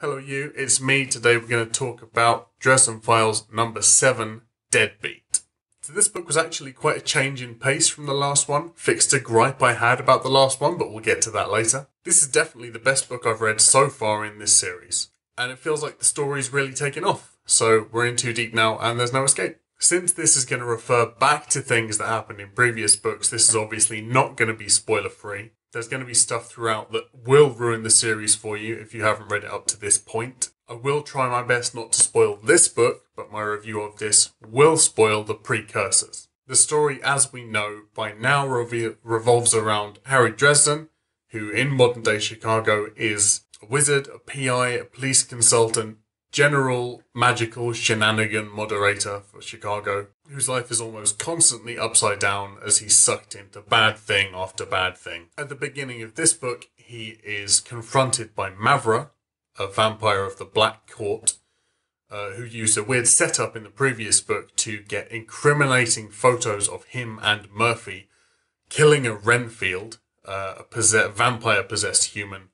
Hello you, it's me. Today we're going to talk about Dresden Files number 7, Deadbeat. So this book was actually quite a change in pace from the last one. Fixed a gripe I had about the last one, but we'll get to that later. This is definitely the best book I've read so far in this series. And it feels like the story's really taken off. So we're in too deep now and there's no escape. Since this is going to refer back to things that happened in previous books, this is obviously not going to be spoiler free. There's going to be stuff throughout that will ruin the series for you if you haven't read it up to this point. I will try my best not to spoil this book, but my review of this will spoil the precursors. The story, as we know by now, revolves around Harry Dresden, who in modern day Chicago is a wizard, a PI, a police consultant, general magical shenanigan moderator for Chicago, whose life is almost constantly upside down as he's sucked into bad thing after bad thing. At the beginning of this book, he is confronted by Mavra, a vampire of the Black Court, who used a weird setup in the previous book to get incriminating photos of him and Murphy killing a Renfield, a vampire-possessed human,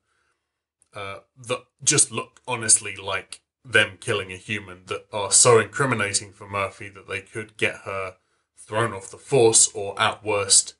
that just look honestly like them killing a human, that are so incriminating for Murphy that they could get her thrown off the force or, at worst,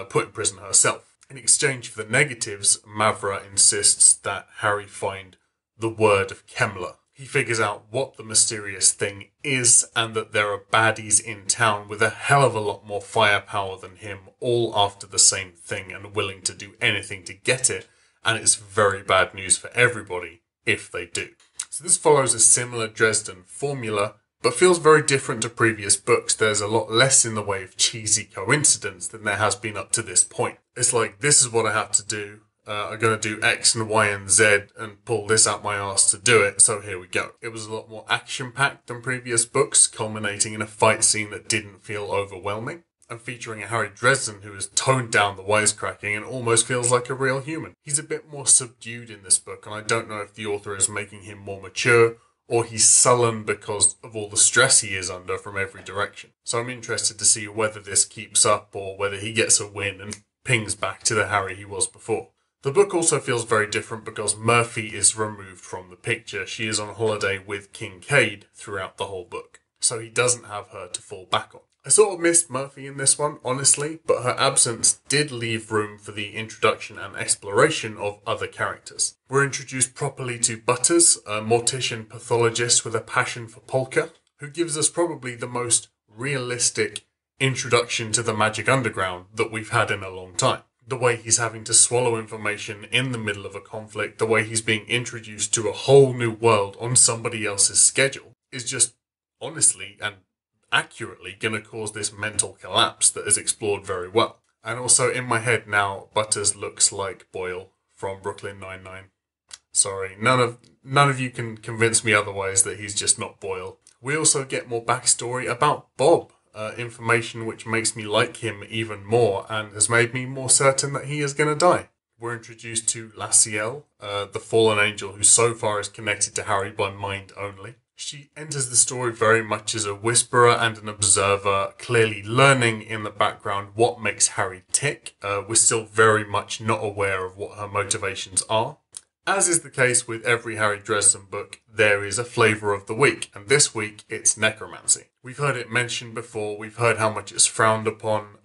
put in prison herself. In exchange for the negatives, Mavra insists that Harry find the word of Kemmler. He figures out what the mysterious thing is and that there are baddies in town with a hell of a lot more firepower than him, all after the same thing and willing to do anything to get it, and it's very bad news for everybody if they do. So this follows a similar Dresden formula, but feels very different to previous books. There's a lot less in the way of cheesy coincidence than there has been up to this point. It's like, this is what I have to do. I'm going to do X and Y and Z and pull this out my arse to do it, so here we go. It was a lot more action-packed than previous books, culminating in a fight scene that didn't feel overwhelming, and featuring a Harry Dresden who has toned down the wisecracking and almost feels like a real human. He's a bit more subdued in this book, and I don't know if the author is making him more mature, or he's sullen because of all the stress he is under from every direction. So I'm interested to see whether this keeps up, or whether he gets a win and pings back to the Harry he was before. The book also feels very different because Murphy is removed from the picture. She is on holiday with Kincaid throughout the whole book, so he doesn't have her to fall back on. I sort of missed Murphy in this one, honestly, but her absence did leave room for the introduction and exploration of other characters. We're introduced properly to Butters, a mortician pathologist with a passion for polka, who gives us probably the most realistic introduction to the Magic Underground that we've had in a long time. The way he's having to swallow information in the middle of a conflict, the way he's being introduced to a whole new world on somebody else's schedule is just honestly and accurately going to cause this mental collapse that is explored very well. And also in my head now, Butters looks like Boyle from Brooklyn Nine-Nine. Sorry, none of you can convince me otherwise that he's just not Boyle. We also get more backstory about Bob, information which makes me like him even more and has made me more certain that he is going to die. We're introduced to Laciel, the fallen angel who so far is connected to Harry by mind only. She enters the story very much as a whisperer and an observer, clearly learning in the background what makes Harry tick. We're still very much not aware of what her motivations are. As is the case with every Harry Dresden book, there is a flavour of the week, and this week it's necromancy. We've heard it mentioned before, we've heard how much it's frowned upon.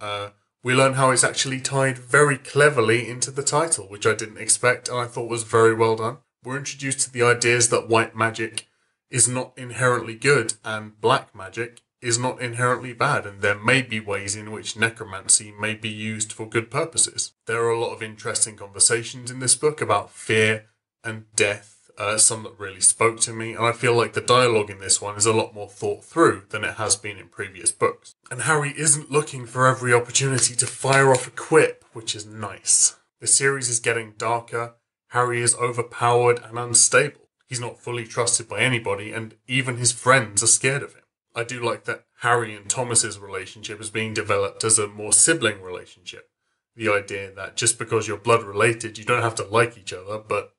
We learn how it's actually tied very cleverly into the title, which I didn't expect and I thought was very well done. We're introduced to the ideas that white magic is not inherently good and black magic is not inherently bad, and there may be ways in which necromancy may be used for good purposes. There are a lot of interesting conversations in this book about fear and death, some that really spoke to me, and I feel like the dialogue in this one is a lot more thought through than it has been in previous books. And Harry isn't looking for every opportunity to fire off a quip, which is nice. The series is getting darker, Harry is overpowered and unstable. He's not fully trusted by anybody, and even his friends are scared of him. I do like that Harry and Thomas's relationship is being developed as a more sibling relationship. The idea that just because you're blood related, you don't have to like each other, but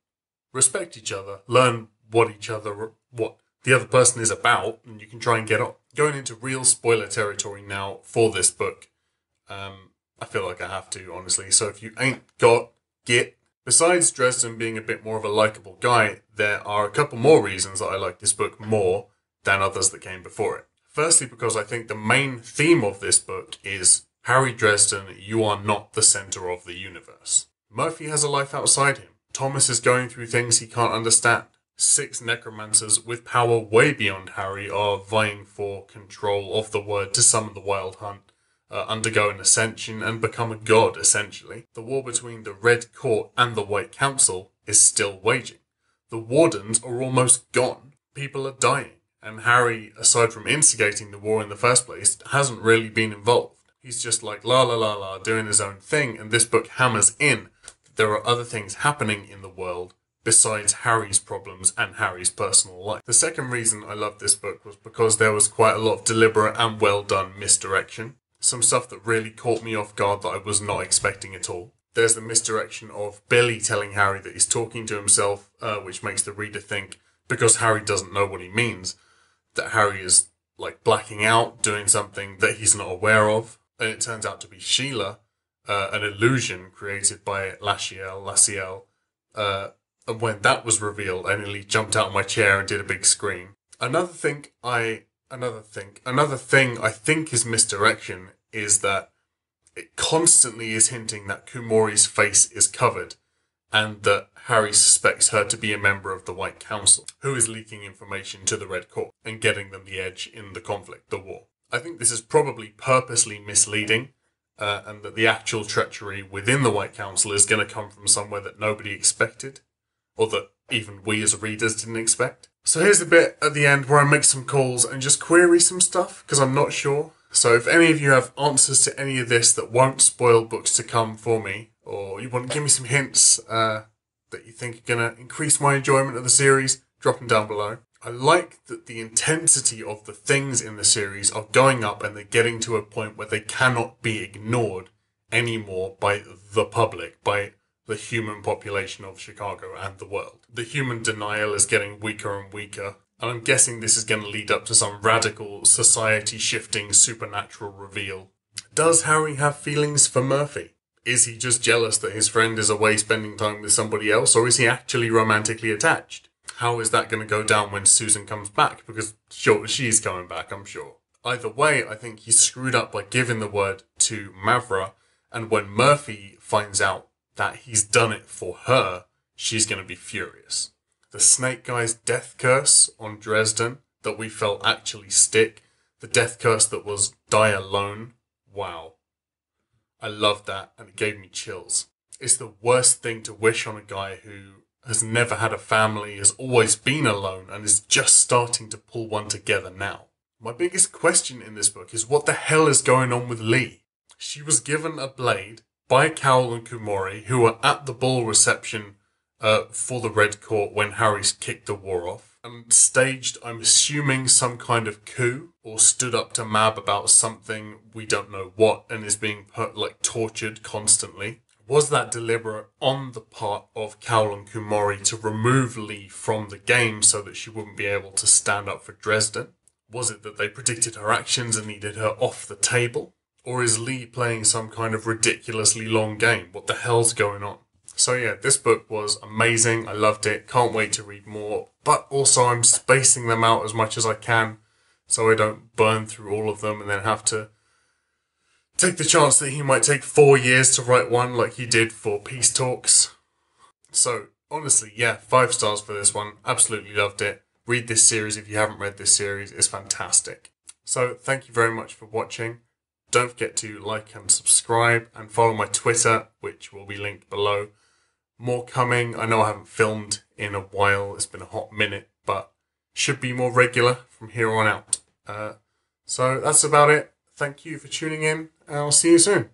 respect each other, learn what the other person is about, and you can try and get on. Going into real spoiler territory now for this book, I feel like I have to, honestly. So if you ain't got Git, Besides Dresden being a bit more of a likeable guy, there are a couple more reasons that I like this book more than others that came before it. Firstly, because I think the main theme of this book is, Harry Dresden, you are not the centre of the universe. Murphy has a life outside him. Thomas is going through things he can't understand. 6 necromancers with power way beyond Harry are vying for control of the word to summon the Wild Hunt, undergo an ascension and become a god, essentially. The war between the Red Court and the White Council is still waging. The Wardens are almost gone. People are dying. And Harry, aside from instigating the war in the first place, hasn't really been involved. He's just like la la la la doing his own thing, and this book hammers in that there are other things happening in the world besides Harry's problems and Harry's personal life. The second reason I loved this book was because there was quite a lot of deliberate and well done misdirection. Some stuff that really caught me off guard that I was not expecting at all. There's the misdirection of Billy telling Harry that he's talking to himself, which makes the reader think, because Harry doesn't know what he means, that Harry is like blacking out, doing something that he's not aware of. And it turns out to be Sheila, an illusion created by Laciel. And when that was revealed, I nearly jumped out of my chair and did a big scream. Another thing I think is misdirection is that it constantly is hinting that Kumori's face is covered and that Harry suspects her to be a member of the White Council, who is leaking information to the Red Court and getting them the edge in the conflict, the war. I think this is probably purposely misleading, and that the actual treachery within the White Council is going to come from somewhere that nobody expected, or that even we as readers didn't expect. So here's the bit at the end where I make some calls and just query some stuff, because I'm not sure. So if any of you have answers to any of this that won't spoil books to come for me, or you want to give me some hints that you think are going to increase my enjoyment of the series, drop them down below. I like that the intensity of the things in the series are going up and they're getting to a point where they cannot be ignored anymore by the public, by the human population of Chicago and the world. The human denial is getting weaker and weaker, and I'm guessing this is going to lead up to some radical, society-shifting, supernatural reveal. Does Harry have feelings for Murphy? Is he just jealous that his friend is away spending time with somebody else, or is he actually romantically attached? How is that going to go down when Susan comes back? Because sure, she's coming back, I'm sure. Either way, I think he's screwed up by giving the word to Mavra, and when Murphy finds out that he's done it for her, she's going to be furious. The Snake Guy's death curse on Dresden that we felt actually stick, the death curse that was die alone, wow. I loved that, and it gave me chills. It's the worst thing to wish on a guy who has never had a family, has always been alone, and is just starting to pull one together now. My biggest question in this book is what the hell is going on with Lee? She was given a blade by Cowell and Kumori, who were at the ball reception for the Red Court when Harry kicked the war off, and staged, I'm assuming, some kind of coup, or stood up to Mab about something, we don't know what, and is being tortured constantly. Was that deliberate on the part of Cowell and Kumori to remove Lee from the game so that she wouldn't be able to stand up for Dresden? Was it that they predicted her actions and needed her off the table? Or is Lee playing some kind of ridiculously long game? What the hell's going on? So yeah, this book was amazing. I loved it. Can't wait to read more. But also I'm spacing them out as much as I can so I don't burn through all of them and then have to take the chance that he might take 4 years to write one like he did for Peace Talks. So honestly, yeah, 5 stars for this one. Absolutely loved it. Read this series if you haven't read this series. It's fantastic. So thank you very much for watching. Don't forget to like and subscribe and follow my Twitter, which will be linked below. More coming. I know I haven't filmed in a while. It's been a hot minute, but should be more regular from here on out. So that's about it. Thank you for tuning in, and I'll see you soon.